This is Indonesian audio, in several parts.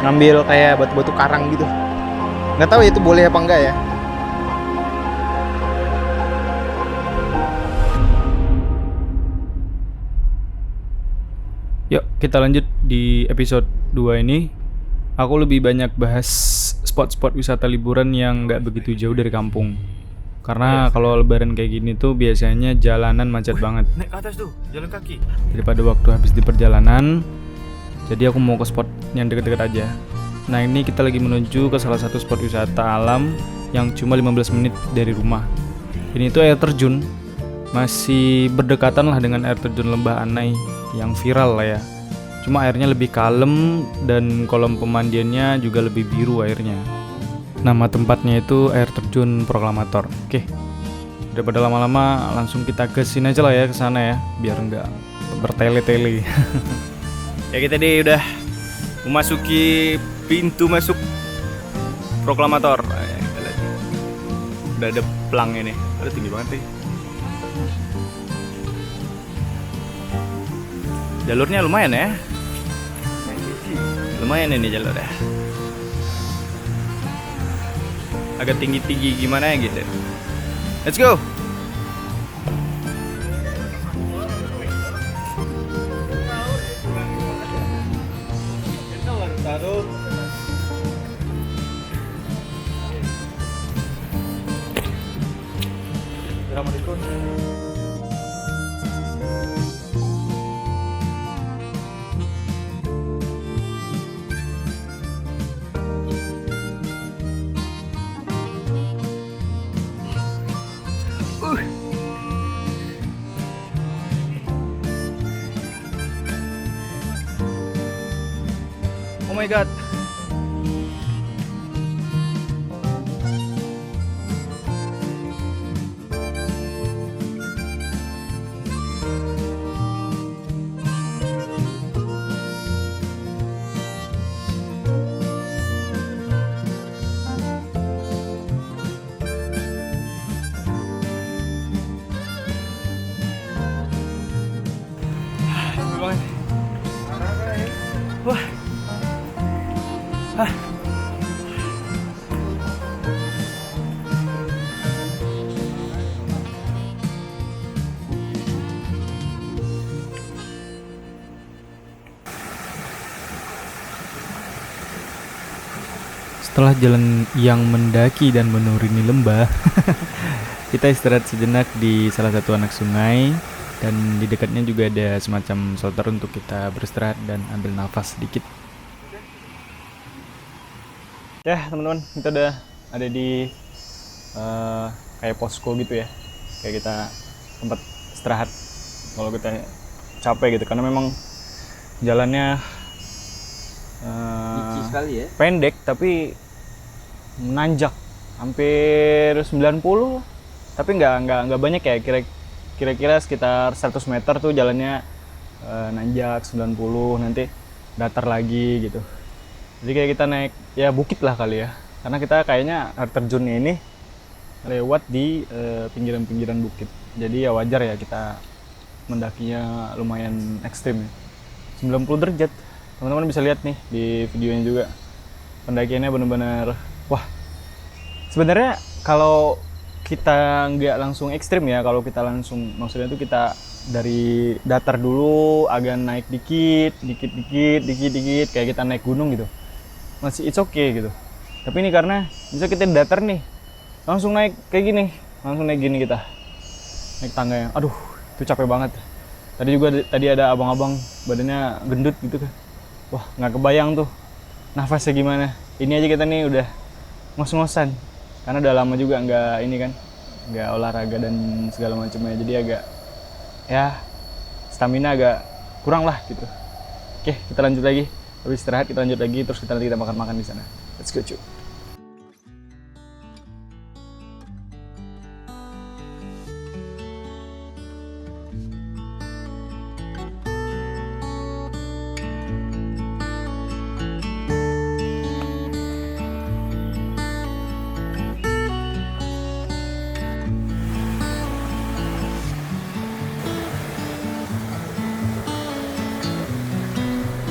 ngambil kayak batu-batu karang gitu. Nggak tahu ya itu boleh apa enggak ya. Yuk kita lanjut di episode 2 ini. Aku lebih banyak bahas spot-spot wisata liburan yang nggak begitu jauh dari kampung. Karena kalau lebaran kayak gini tuh biasanya jalanan macet banget. Naik ke atas tuh, jalan kaki. Daripada waktu habis di perjalanan, jadi aku mau ke spot yang deket-deket aja. Nah ini kita lagi menuju ke salah satu spot wisata alam yang cuma 15 menit dari rumah. Ini tuh air terjun, masih berdekatan lah dengan air terjun Lembah Anai yang viral lah ya. Cuma airnya lebih kalem dan kolam pemandiannya juga lebih biru airnya. Nama tempatnya itu air terjun Proklamator. Oke, daripada lama-lama langsung kita gasin aja lah ya ke sana ya, biar nggak bertele-tele. Ya kita deh udah memasuki pintu masuk Proklamator. Kita lihat. Udah ada pelangnya nih. Ada tinggi banget nih. Jalurnya lumayan ya. Lumayan ini jalurnya. Agak tinggi-tinggi gimana ya gitu. Let's go. Oh my god. Wah. Setelah jalan yang mendaki dan menuruni lembah, kita istirahat sejenak di salah satu anak sungai. Dan di dekatnya juga ada semacam shelter untuk kita beristirahat dan ambil nafas sedikit. Ya teman-teman, kita udah ada di kayak posko gitu ya. Kayak kita tempat istirahat kalau kita capek gitu. Karena memang jalannya sekali ya. pendek tapi menanjak hampir 90, tapi nggak banyak ya, kira-kira sekitar 100 meter tuh jalannya nanjak 90, nanti datar lagi gitu. Jadi kayak kita naik ya bukit lah kali ya, karena kita kayaknya air terjunnya ini lewat di pinggiran-pinggiran bukit, jadi ya wajar ya kita mendakinya lumayan ekstrim ya. 90 derajat, teman-teman bisa lihat nih di videonya juga, pendakiannya benar-benar wah. Sebenarnya kalau kita nggak langsung ekstrim ya, kalau kita langsung maksudnya itu kita dari datar dulu agak naik dikit kayak kita naik gunung gitu, masih it's okay gitu. Tapi ini karena bisa kita datar nih langsung naik kayak gini, kita naik tangga yang aduh itu capek banget. Tadi ada abang-abang badannya gendut gitu kan, wah nggak kebayang tuh nafasnya gimana. Ini aja kita nih udah ngos-ngosan karena udah lama juga nggak olahraga dan segala macamnya, jadi agak ya stamina agak kurang lah gitu. Oke, kita lanjut lagi, habis istirahat kita lanjut lagi, terus nanti kita makan di sana. Let's go cuy.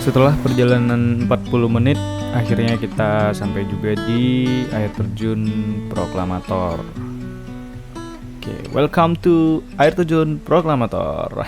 Setelah perjalanan 40 menit, Akhirnya kita sampai juga di air terjun Proklamator. Oke, welcome to air terjun Proklamator.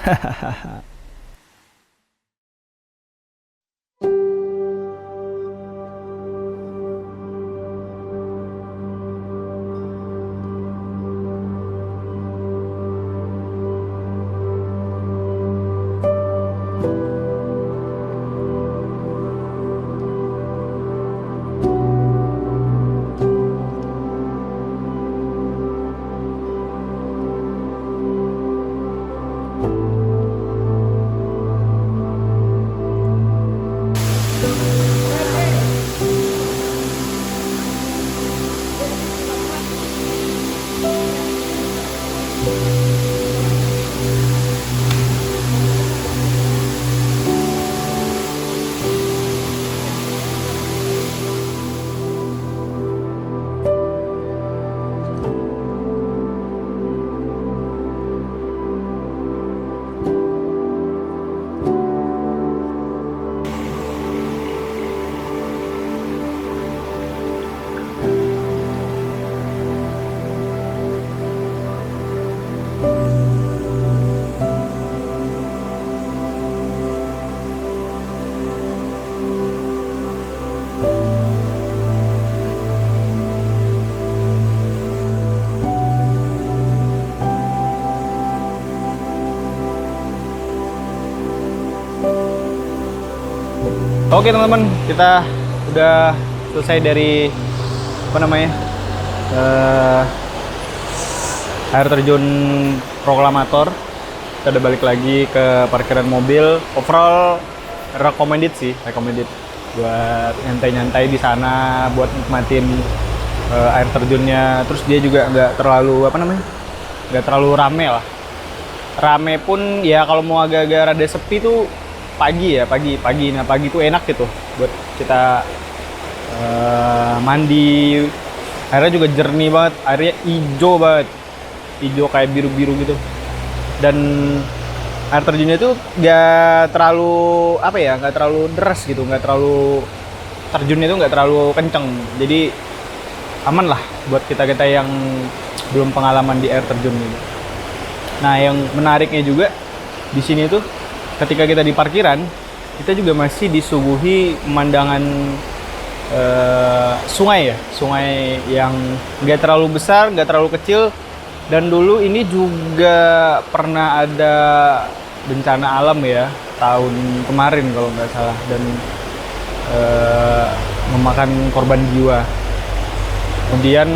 Oke teman-teman, kita udah selesai dari air terjun Proklamator. Kita udah balik lagi ke parkiran mobil. Overall recommended buat nyantai-nyantai di sana, buat nikmatin air terjunnya. Terus dia juga nggak terlalu nggak terlalu rame lah. Rame pun ya kalau mau agak-agak rada sepi tuh pagi. Nah pagi tuh enak gitu buat kita mandi. Airnya juga jernih banget, airnya hijau kayak biru-biru gitu. Dan air terjunnya tuh nggak terlalu nggak terlalu deras gitu, terjunnya tuh nggak terlalu kenceng. Jadi aman lah buat kita yang belum pengalaman di air terjun gitu. Nah yang menariknya juga di sini tuh, ketika kita di parkiran, kita juga masih disuguhi pemandangan sungai yang nggak terlalu besar, nggak terlalu kecil. Dan dulu ini juga pernah ada bencana alam ya, tahun kemarin kalau nggak salah, dan memakan korban jiwa. Kemudian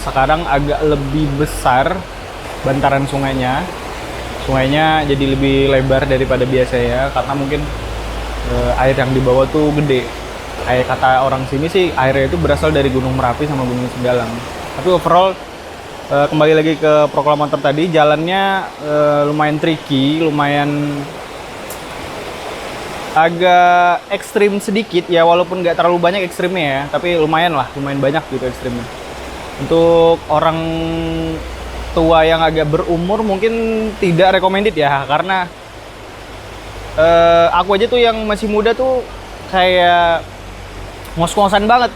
sekarang agak lebih besar bantaran sungainya jadi lebih lebar daripada biasanya, karena mungkin air yang di bawah tuh gede. Kayak kata orang sini sih, airnya itu berasal dari Gunung Merapi sama Gunung Segalang. Tapi overall kembali lagi ke Proklamator tadi, jalannya lumayan tricky, lumayan agak ekstrim sedikit ya, walaupun nggak terlalu banyak ekstrimnya ya, tapi lumayan banyak gitu ekstrimnya. Untuk orang tua yang agak berumur mungkin tidak recommended ya, karena aku aja tuh yang masih muda tuh kayak ngos-ngosan banget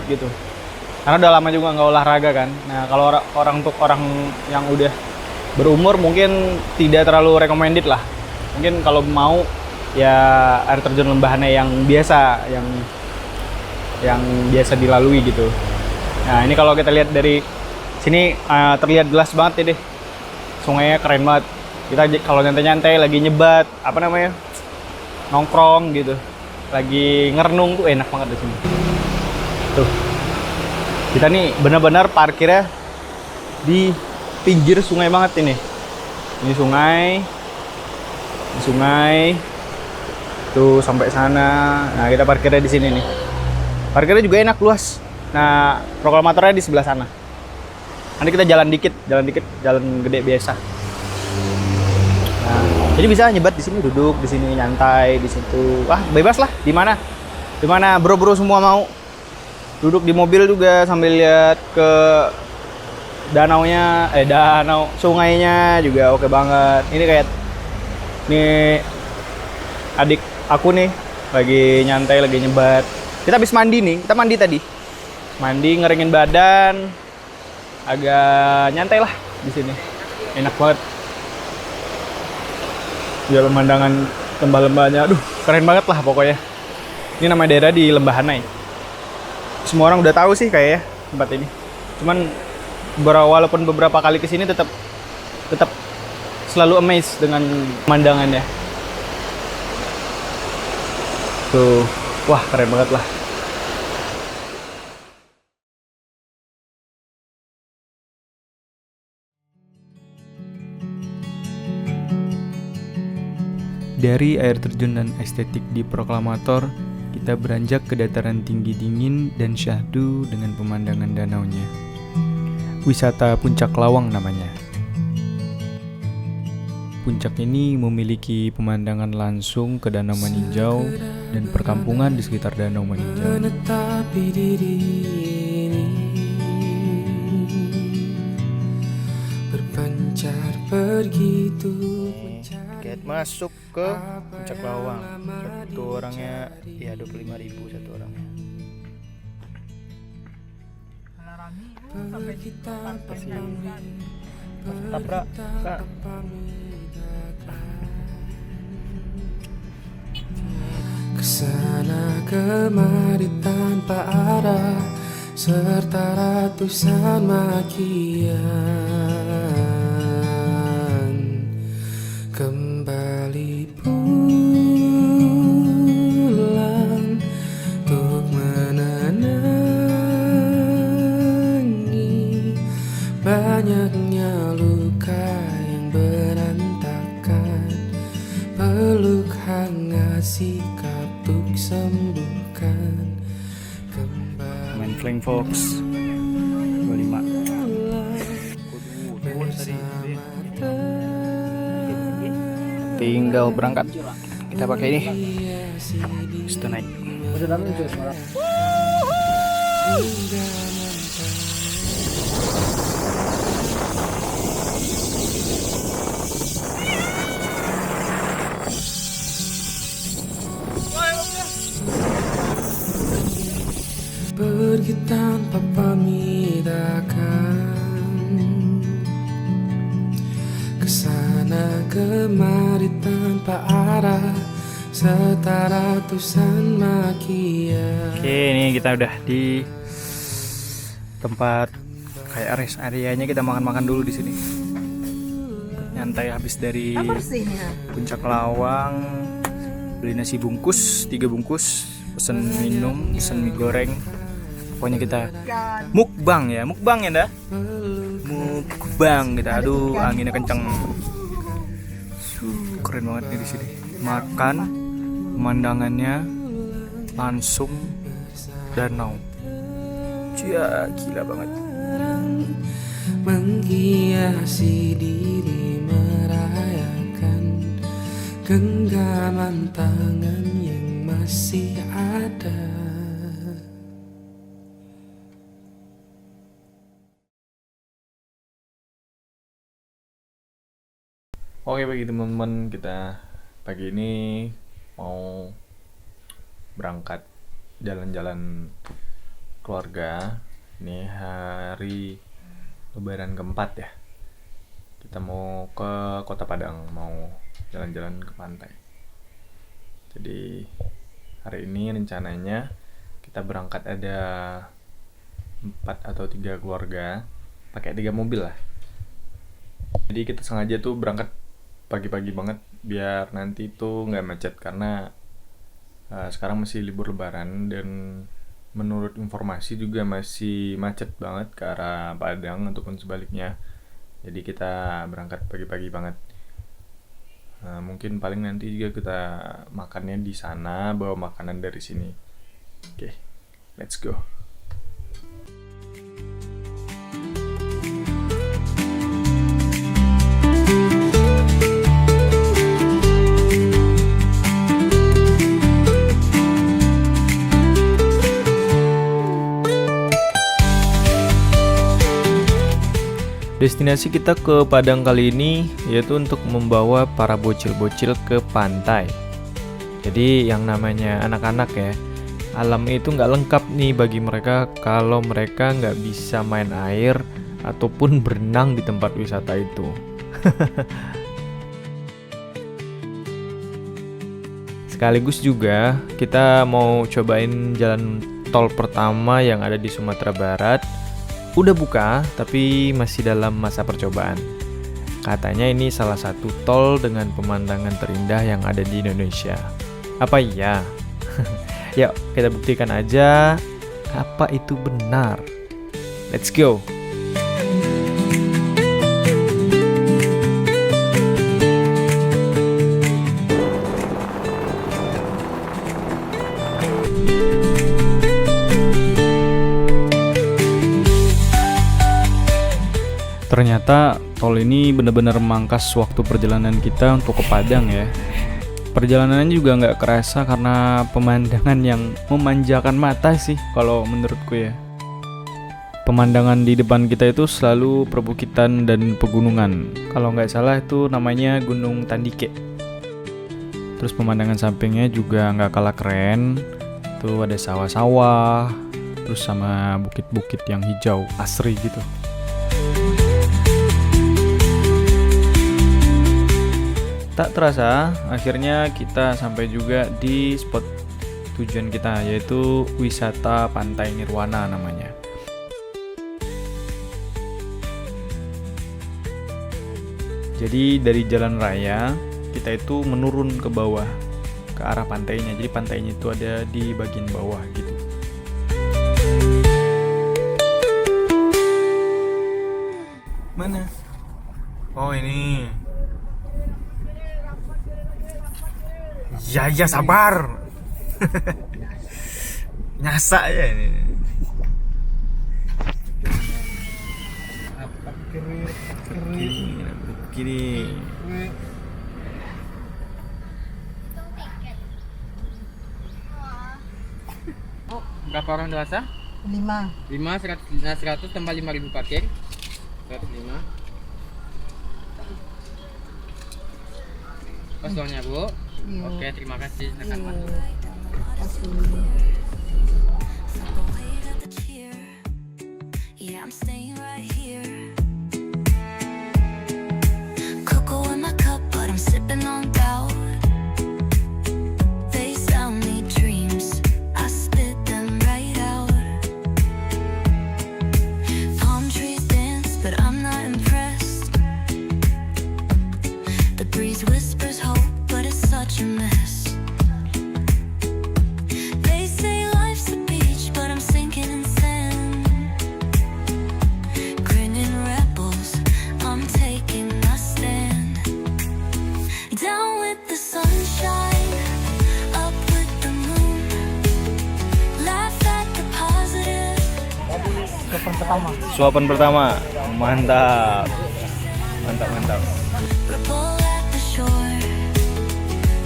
gitu, karena udah lama juga nggak olahraga kan. Nah kalau orang yang udah berumur mungkin tidak terlalu recommended lah. Mungkin kalau mau ya air terjun Lembahane yang biasa dilalui gitu. Nah ini kalau kita lihat dari sini terlihat jelas banget ya deh, sungainya keren banget. Kita kalau nyantai-nyantai lagi nyebat nongkrong gitu, lagi ngerenung tuh enak banget di sini. Tuh, kita nih benar-benar parkirnya di pinggir sungai banget ini. Ini sungai tuh sampai sana. Nah kita parkirnya di sini nih. Parkirnya juga enak, luas. Nah Proklamatornya di sebelah sana. Nanti kita jalan dikit, jalan gede biasa. Nah, jadi bisa nyebat di sini, duduk di sini, nyantai di situ. Wah, bebas lah, di mana bro-bro semua mau. Duduk di mobil juga sambil lihat ke sungainya juga oke banget. Ini adik aku nih lagi nyantai, lagi nyebat. Kita habis mandi nih, kita mandi tadi. Mandi, ngeringin badan, agak nyantai lah di sini. Enak banget. Ya pemandangan lembah-lembahnya, aduh keren banget lah pokoknya. Ini nama daerah di Lembah Hanai. Semua orang udah tahu sih kayak ya tempat ini. Cuman walaupun beberapa kali kesini tetap selalu amazed dengan pemandangannya. Tuh, wah keren banget lah. Dari air terjun dan estetik di Proklamator, kita beranjak ke dataran tinggi dingin dan syahdu dengan pemandangan danaunya. Wisata Puncak Lawang namanya. Puncak ini memiliki pemandangan langsung ke Danau Maninjau dan perkampungan di sekitar Danau Maninjau. Berpencar pergi tuh. Tiket masuk ke Puncak Lawang. Satu orangnya ya 25.000 satu orangnya. Tabrak, Kak. Kesana kemari tanpa arah, serta ratusan makian. Kembali pulang untuk menenangi banyaknya luka yang berantakan. Peluk hangat sikap untuk sembuhkan. Kembali Main Flying Fox 25. Tinggal berangkat. Kita pakai ini. Sudah naik. pergi tanpa pamit akan kesana kemari tanpa arah serta ratusan makian. Oke, ini kita udah di tempat kayak rest areanya, kita makan-makan dulu di sini. Nyantai habis dari Puncak Lawang, beli nasi bungkus, 3 bungkus, pesen minum, pesen mie goreng. Pokoknya kita mukbang ya dah. Mukbang kita. Aduh, anginnya kenceng. Keren banget nih di sini. Makan, pemandangannya langsung danau. Cia, gila banget. Menghiasi diri merayakan genggaman tangan yang masih ada. Oke, bagi teman-teman, kita pagi ini mau berangkat jalan-jalan keluarga. Ini hari Lebaran keempat ya. Kita mau ke Kota Padang, mau jalan-jalan ke pantai. Jadi hari ini rencananya kita berangkat ada 4 atau 3 keluarga, pakai 3 mobil lah. Jadi kita sengaja tuh berangkat pagi-pagi banget biar nanti tuh nggak macet, karena sekarang masih libur Lebaran dan menurut informasi juga masih macet banget ke arah Padang ataupun sebaliknya. Jadi kita berangkat pagi-pagi banget. Mungkin paling nanti juga kita makannya di sana, bawa makanan dari sini. Oke, let's go. Destinasi kita ke Padang kali ini yaitu untuk membawa para bocil-bocil ke pantai. Jadi yang namanya anak-anak ya, Alam itu nggak lengkap nih bagi mereka kalau mereka nggak bisa main air ataupun berenang di tempat wisata itu. Sekaligus juga kita mau cobain jalan tol pertama yang ada di Sumatera Barat. Udah buka tapi masih dalam masa percobaan. Katanya ini salah satu tol dengan pemandangan terindah yang ada di Indonesia. Apa iya? Yuk kita buktikan aja apa itu benar. Let's go. Ternyata tol ini benar-benar memangkas waktu perjalanan kita untuk ke Padang ya. Perjalanannya juga nggak kerasa karena pemandangan yang memanjakan mata sih kalau menurutku ya. Pemandangan di depan kita itu selalu perbukitan dan pegunungan. Kalau nggak salah itu namanya Gunung Tandike. Terus pemandangan sampingnya juga nggak kalah keren. Tuh ada sawah-sawah, terus sama bukit-bukit yang hijau asri gitu. Tak terasa, akhirnya kita sampai juga di spot tujuan kita, yaitu wisata Pantai Nirwana namanya. Jadi dari jalan raya, kita itu menurun ke bawah, ke arah pantainya. Jadi pantainya itu ada di bagian bawah gitu. Mana? Oh ini. Ya sabar. Nyasa ya ini. Begini. Berapa orang dewasa? 5. 100 tambah 5.000 parkir. 105. Pas uangnya Bu. Iya. Oke, terima kasih. Silakan masuk. Yeah, I'm staying right here. Cocoa in my cup, but I'm sipping on doubt. They sell me dreams, I spit them right out. Palm trees dance, but I'm not impressed. The breeze whispers hope, but it's such a mess. They say life's a beach, but I'm sinking in sand. Grinning rebels, I'm taking a stand. Down with the sunshine, up with the moon. Laugh at the positive. Suapan pertama, mantap. Mantap. Ripple at the shore.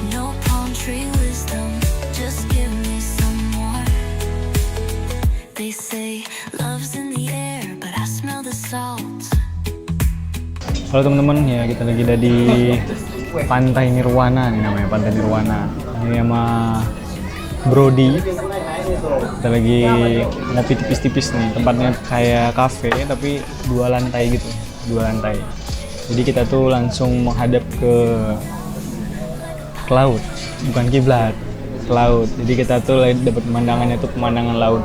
No palm tree wisdom, just give me some more. They say love's in the air, but I smell the salt. Halo teman-teman, ya kita lagi ada di Pantai Nirwana nih namanya, Pantai Nirwana. Ini sama Brody. Kita lagi ngopi tipis-tipis nih. Tempatnya kayak kafe tapi 2 lantai gitu, 2 lantai. Jadi kita tuh langsung menghadap ke laut, bukan kiblat, ke laut. Jadi kita tuh dapat pemandangannya tuh pemandangan laut.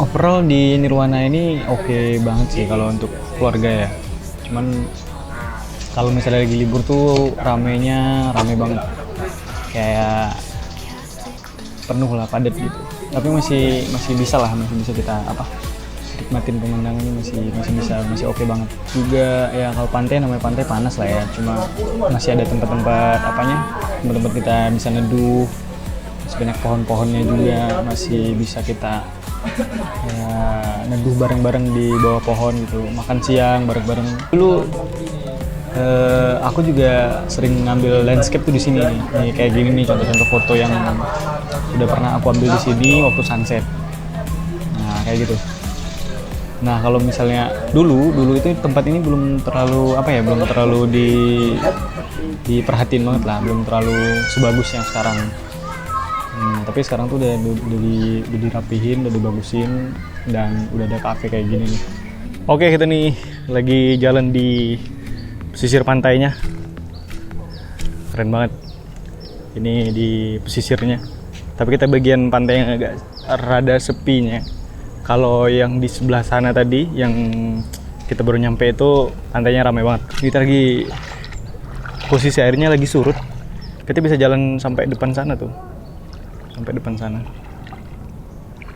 Overall di Nirwana ini oke banget sih kalau untuk keluarga ya. Cuman kalau misalnya lagi libur tuh rame banget. Kayak penuh lah, padat gitu. Tapi masih bisa kita nikmatin pemandangannya, masih oke banget. Juga ya kalau pantai, namanya pantai panas lah ya. Cuma masih ada tempat-tempat tempat kita bisa neduh. Masih banyak pohon-pohonnya juga, masih bisa kita ya neduh bareng-bareng di bawah pohon gitu, makan siang bareng-bareng. Dulu aku juga sering ngambil landscape tuh di sini nih, kayak gini nih contoh-contoh foto yang udah pernah aku ambil di sini waktu sunset. Nah kayak gitu. Nah kalau misalnya dulu itu tempat ini belum terlalu diperhatiin banget lah, belum terlalu sebagus yang sekarang. Tapi sekarang tuh udah dirapihin, udah dibagusin, dan udah ada kafe kayak gini nih. Oke, kita nih lagi jalan di pesisir pantainya. Keren banget. Ini di pesisirnya. Tapi kita bagian pantai yang agak rada sepinya. Kalau yang di sebelah sana tadi, yang kita baru nyampe itu pantainya ramai banget. Kita lagi posisi airnya lagi surut. Kita bisa jalan sampai depan sana tuh. Sampai depan sana.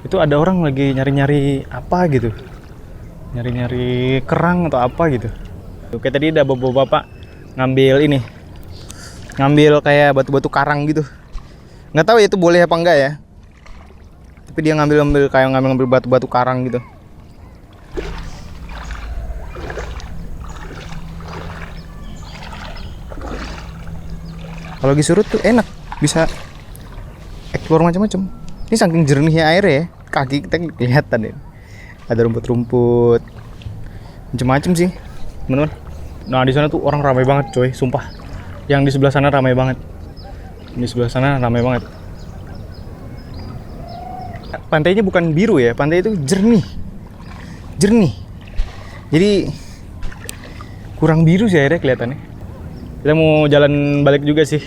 Itu ada orang lagi nyari-nyari apa gitu. Nyari-nyari kerang atau apa gitu. Oke, tadi ada bapak-bapak ngambil ini. Ngambil kayak batu-batu karang gitu. Nggak tahu ya itu boleh apa enggak ya. Tapi dia ngambil batu-batu karang gitu. Kalau lagi surut tuh enak, bisa explore macam-macam. Ini saking jernihnya air ya, kaki kita kelihatan ya. Ada rumput-rumput, macam-macam sih, teman-teman. Nah di sana tuh orang ramai banget, coy, sumpah. Yang di sebelah sana ramai banget. Di sebelah sana ramai banget. Pantainya bukan biru ya, pantai itu jernih. Jadi kurang biru sih airnya kelihatannya. Kita mau jalan balik juga sih,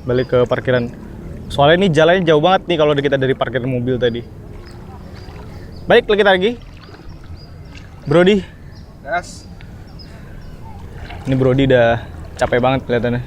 balik ke parkiran. Soalnya ini jalannya jauh banget nih kalau kita dari parkir mobil tadi. Balik lagi. Brody. Gas. Ini Brody udah capek banget kelihatannya.